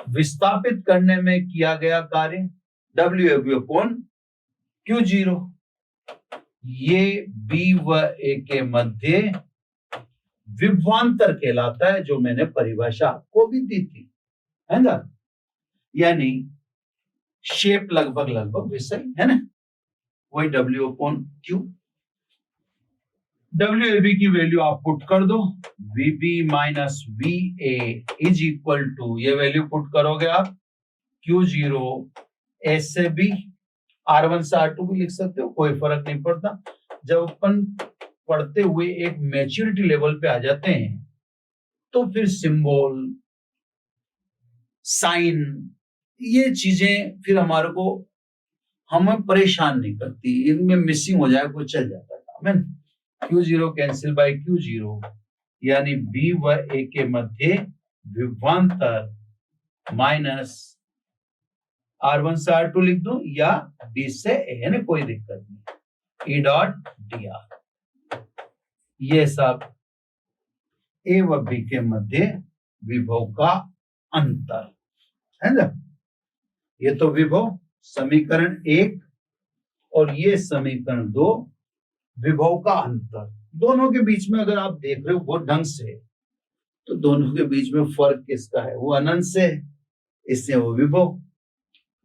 विस्थापित करने में किया गया कार्य WAB अपॉन Q0, ये B व A के मध्य विभवांतर कहलाता है, जो मैंने परिभाषा आपको भी दी थी, है ना। यानी शेप लगभग वैसा ही है ना, वही W अपॉन Q। WAB की वैल्यू आप पुट कर दो, VB minus VA is equal to, ये वैल्यू पुट करोगे आप Q0 A से B, R1 से R2 भी लिख सकते हो, कोई फर्क नहीं पड़ता। जब अपन पढ़ते हुए एक मैच्योरिटी लेवल पे आ जाते हैं तो फिर सिंबल, साइन, ये चीजें फिर हमारे को, हमें परेशान नहीं करती, इनमें मिसिंग हो जाए कोई चल जाता है। Q0 कैंसिल बाय Q0, यानी B व A के मध्य विभवांतर माइनस R1 से R2 लिख दो या B से A, यानी कोई दिक्कत नहीं, E डॉट dr, ये सब A व B के मध्य विभव का अंतर है ना। ये तो विभव समीकरण 1 और ये समीकरण 2, विभव का अंतर। दोनों के बीच में अगर आप देख रहे हो वो ढंग से, तो दोनों के बीच में फर्क किसका है, वो अनंत से है, इससे वो विभव,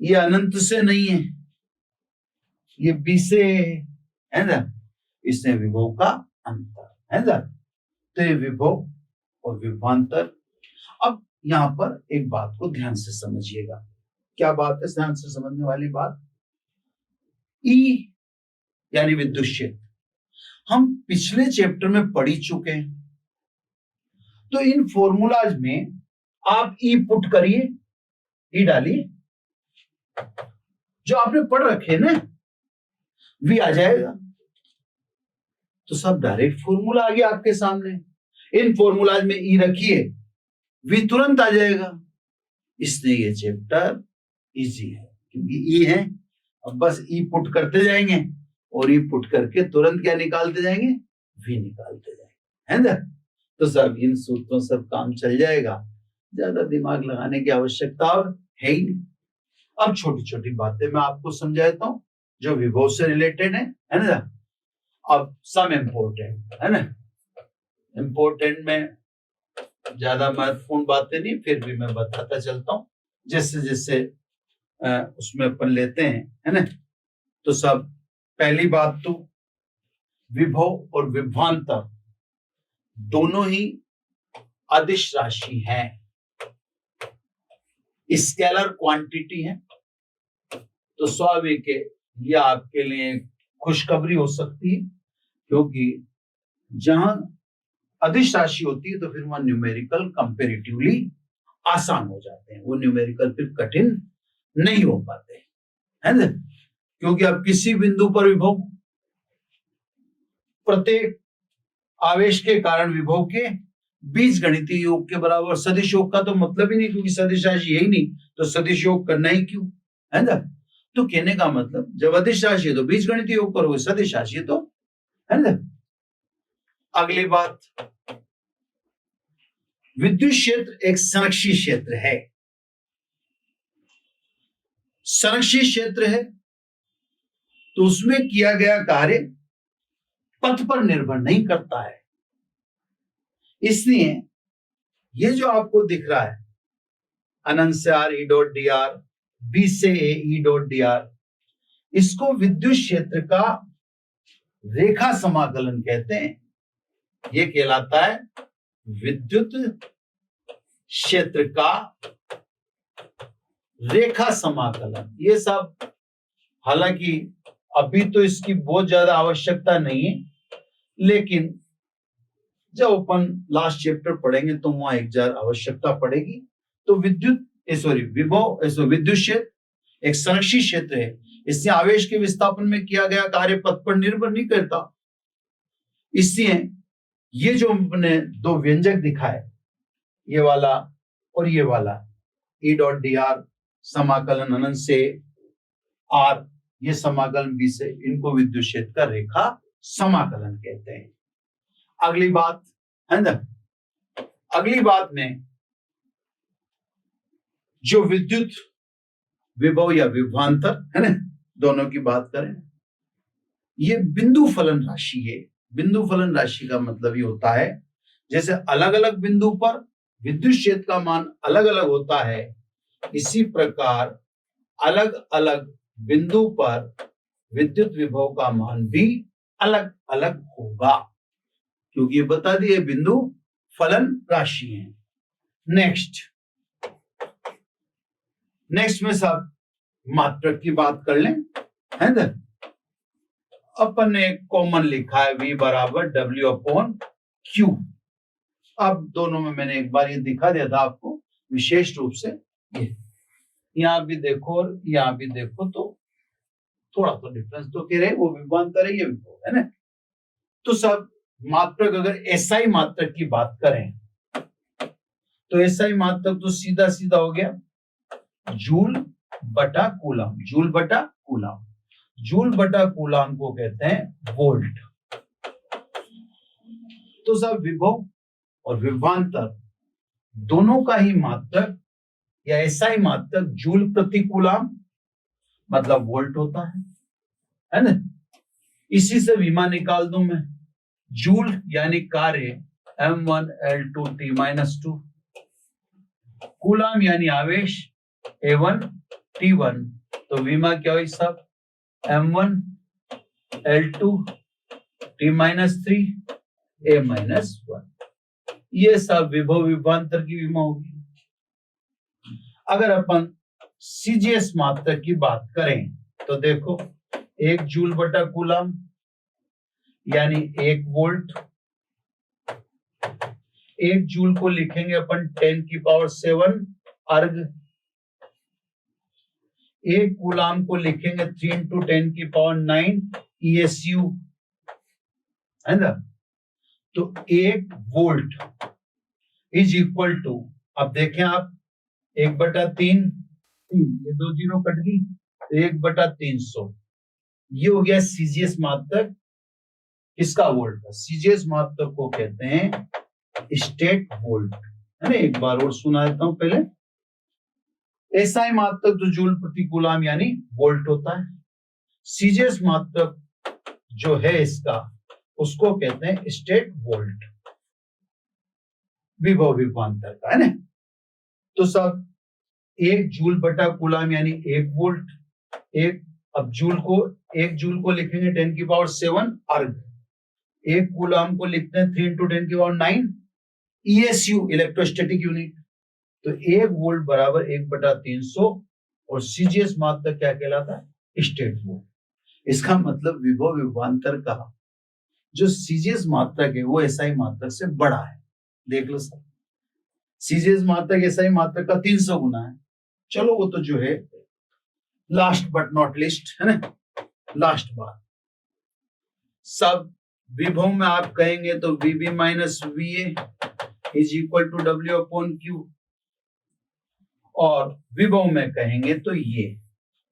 ये अनंत से नहीं है, ये B से है ना, इससे विभव का अंतर है ना। तो ये विभव और विभवांतर। अब यहां पर एक बात को ध्यान से समझिएगा, क्या बात है ध्यान से समझने वाली बात, E यानी विद्युत क्षेत्र हम पिछले चैप्टर में पढ़ ही चुके हैं, तो इन फॉर्मूलाज में आप E पुट करिए, E डालिए, जो आपने पढ़ रखे ना V आ जाएगा, तो सब डायरेक्ट फॉर्मूला आ गया आपके सामने। इन फॉर्मूलाज में E रखिए, V तुरंत आ जाएगा, इसलिए ये चैप्टर इजी है, क्योंकि E है। अब बस E पुट करते जाएंगे और E पुट करके तुरंत क्या निकालते जाएंगे, V निकालते जाएंगे, है ना। तो सब इन सूत्रों सब काम चल जाएगा, ज्यादा दिमाग लगाने की आवश्यकता है ही नहीं। अब छोटी छोटी बातें मैं आपको समझाता हूं जो विभव से रिलेटेड है ना। अब सम इम्पोर्टेंट है ना, इम्पोर्टेंट में ज्यादा महत्वपूर्ण बातें नहीं, फिर भी मैं बताता चलता हूं जैसे जैसे उसमें अपन लेते हैं, है ना। तो सब पहली बात तो विभव और विभवांतर दोनों ही अदिश राशि है, स्केलर क्वांटिटी है। तो स्वाभाविक है ये आपके लिए खुशखबरी हो सकती है, क्योंकि जहां अदिश राशि होती है तो फिर वहां न्यूमेरिकल कंपैरेटिवली आसान हो जाते हैं, वो न्यूमेरिकल फिर कठिन नहीं हो पाते, है ना। क्योंकि अब किसी बिंदु पर विभव प्रत्येक आवेश के कारण विभव के बीजगणितीय योग के बराबर, सदिश योग का तो मतलब ही नहीं, क्योंकि सदिश राशि यही नहीं तो सदिश योग करना ही क्यों, है ना। तो कहने का मतलब जब अदिश राशि है तो बीजगणितीय योग करोगे, सदिश राशि है तो, है ना। अगली बात, विद्युत क्षेत्र एक संरक्षी क्षेत्र है, संरक्षी क्षेत्र है तो उसमें किया गया कार्य पथ पर निर्भर नहीं करता है। इसलिए ये जो आपको दिख रहा है अनंत से R E dot dr, B से A E डॉट dr, इसको विद्युत क्षेत्र का रेखा समाकलन कहते हैं। ये कहलाता है विद्युत क्षेत्र का रेखा समाकलन। ये सब हालांकि अभी तो इसकी बहुत ज्यादा आवश्यकता नहीं है, लेकिन जब अपन लास्ट चैप्टर पढ़ेंगे तो वहां एक जार आवश्यकता पड़ेगी। तो विद्युत विद्युत क्षेत्र एक संरक्षी क्षेत्र है, इससे आवेश के विस्थापन में किया गया कार्य पथ पर निर्भर नहीं करता। इसलिए ये जो हमने दो व्यंजक दिखाए, ये वाला और ये वाला, E डॉट dr समाकलन अनंत से R, ये समाकलन B से, इनको विद्युत क्षेत्र का रेखा समाकलन कहते हैं। अगली बात है ना, अगली बात में जो विद्युत विभव या विभवांतर है ना, दोनों की बात करें, ये बिंदु फलन राशि है। बिंदु फलन राशि का मतलब ये होता है जैसे अलग अलग बिंदु पर विद्युत क्षेत्र का मान अलग अलग होता है, इसी प्रकार अलग अलग बिंदु पर विद्युत विभव का मान भी अलग अलग होगा। क्योंकि ये बता दिए बिंदु फलन राशि है। नेक्स्ट में सब मात्रक की बात कर लें, है ना। अपन ने कॉमन लिखा है v बराबर W/Q। अब दोनों में मैंने एक बार ये दिखा दिया था आपको विशेष रूप से, ये यहां भी देखो और यहां भी देखो तो थोड़ा तो डिफरेंस तो कह रहे, वो विभवांतर है, ये विभव है ना। तो सब मात्रक, अगर एसआई मात्रक की बात करें तो एसआई मात्रक तो सीधा सीधा हो गया जूल बटा कूलम। जूल बटा कूलम, जूल बटा कूलम को कहते हैं वोल्ट। तो सब विभव और विभवांतर दोनों का ही मात्रक या एसआई मात्रक जूल प्रति कूलम मतलब वोल्ट होता है ना। इसी से विमा निकाल दूं मैं, जूल यानी कार्य m1L2T-2, कूलम यानी आवेश A1T1, तो विमा क्या हुई सब m1L2T-3 A-1। ये सब विभव विभवांतर की विमा होगी। अगर अपन सीजीएस मात्रक की बात करें तो देखो 1 जूल बटा कूलम यानी 1 वोल्ट। 1 जूल को लिखेंगे अपन 10⁷ अर्ग। 1 कूलम को लिखेंगे 3 × 10⁹ ESU, है ना। तो 1 वोल्ट इज इक्वल टू, अब देखें आप 1/3, ये 2 जीरो कट गई, 1/300। ये हो गया सीजीएस मात्रक, इसका वोल्ट का। सीजीएस मात्रक को कहते हैं स्टेट वोल्ट, है ना। एक बार और सुना देता हूं पहले। एसआई मात्रक तो जूल प्रति कूलम यानी वोल्ट होता है। सीजीएस मात्रक जो है इसका, उसको कहते हैं स्टेट वोल्ट, विभव विभवांतर का, है ना। तो सब 1 जूल बटा कूलम यानी 1 वोल्ट। अब 1 जूल को लिखेंगे 10⁷ अर्ग। 1 कूलम को लिखते हैं 3 × 10⁹ ESU, इलेक्ट्रोस्टैटिक यूनिट। तो 1 वोल्ट बराबर 1/300, और सीजीएस मात्रक क्या कहलाता है? State volt. इसका मतलब विभव विभवांतर का जो सीजीएस मात्रक है वो एसआई मात्रक से बड़ा है। देख लो सर, सीजीएस मात्रक एसआई मात्रक का 300 गुना है। चलो वो तो जो है लास्ट बट नॉट लिस्ट, है ना, लास्ट बात। सब विभव में आप कहेंगे तो VB minus VA is equal to W/Q, और विभव में कहेंगे तो ये,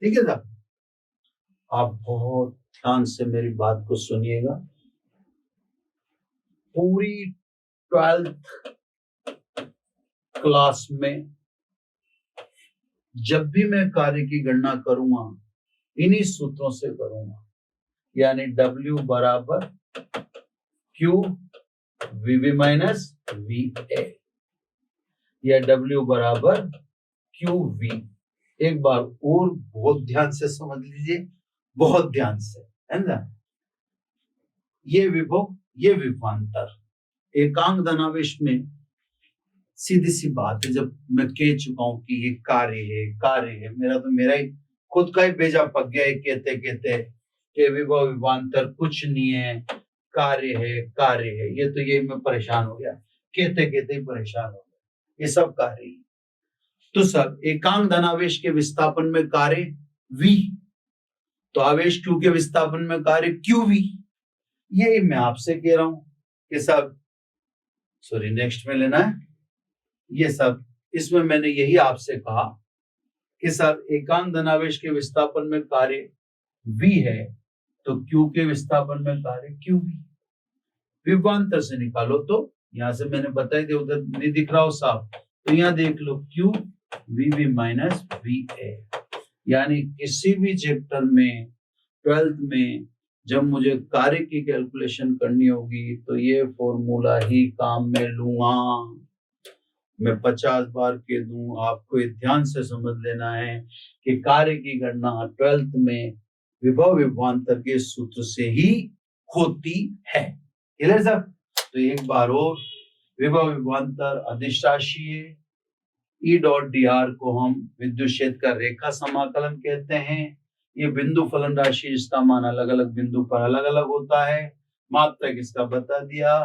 ठीक है साहब। आप बहुत ध्यान से मेरी बात को सुनिएगा। पूरी 12th क्लास में जब भी मैं कार्य की गणना करूंगा इन्हीं सूत्रों से करूंगा, यानी W बराबर Q VB माइनस VA या W बराबर QV। एक बार और बहुत ध्यान से समझ लीजिए, बहुत ध्यान से, है ना। ये विभव, ये विभवांतर एकांक धनावेश में सीधी सी बात है। जब मैं कह चुका हूं कि ये कार्य है, मेरा ही खुद का ही बेजा पक गया है कहते कहते कि विभव विभवांतर कुछ नहीं है, कार्य है। ये तो ये मैं परेशान हो गया, कहते कहते ही परेशान हो गया, ये सब कार्य ही। तो सब एकांक धनावेश के विस्थापन में कार्य V, तो आवेश Q के विस्थापन में कार्य QV। यही मैं आपसे कह रहा हूं कि सब, सॉरी नेक्स्ट में लेना है ये सब। इसमें मैंने यही आपसे कहा कि सब एकांक धनावेश के विस्थापन में कार्य V है, तो Q के विस्थापन में कार्य QV। विभवांतर से निकालो तो यहां से मैंने बताई दिया, उधर नहीं दिख रहा हो साहब, तो यहां देख लो Q VB माइनस VA। यानी किसी भी चैप्टर में 12th में जब मुझे कार्य की कैलकुलेशन करनी होगी तो ये फॉर्मूला ही काम में लूंगा। मैं 50 बार कह दूं, आपको ध्यान से समझ लेना है कि कार्य की गणना 12th में विभव विभवांतर के सूत्र से ही होती है। क्लियर साहब? तो एक बार और विभव विभवांतर अधिष्ठाशीय ई डॉट डी आर को हम विद्युत क्षेत्र का रेखा समाकलन कहते हैं। ये बिंदु फलन राशि जिसका मान अलग अलग बिंदु पर अलग अलग होता है। मात्रक इसका बता दिया,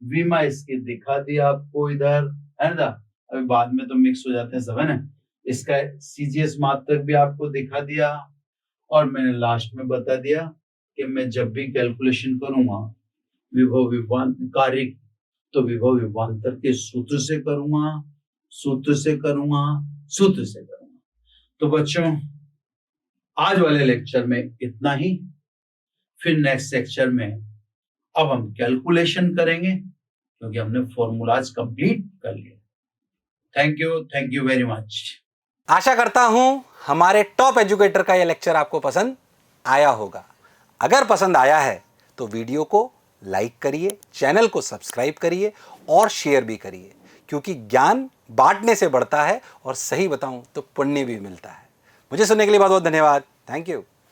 विमा इसके दिखा दिया आपको इधर, है ना। अभी बाद में तो मिक्स हो जाते हैं सब, है ना। इसका सीजीएस मात्रक भी आपको दिखा दिया और मैंने लास्ट में बता दिया कि मैं जब भी कैलकुलेशन करूंगा विभव विभवांतर कार्य तो विभव विभवांतर के सूत्र से करूंगा, सूत्र से करूंगा, सूत्र से करूंगा। तो बच्चों आज वाले लेक्चर में इतना ही। फिर नेक्स्ट लेक्चर में अब हम कैलकुलेशन करेंगे क्योंकि हमने फॉर्मूलाज कंप्लीट कर लिए। Thank you very much. आशा करता हूं हमारे टॉप एजुकेटर का यह लेक्चर आपको पसंद आया होगा। अगर पसंद आया है तो वीडियो को लाइक करिए, चैनल को सब्सक्राइब करिए और शेयर भी करिए, क्योंकि ज्ञान बांटने से बढ़ता है और सही बताऊं तो पुण्य भी मिलता है। मुझे सुनने के लिए बहुत बहुत धन्यवाद। Thank you.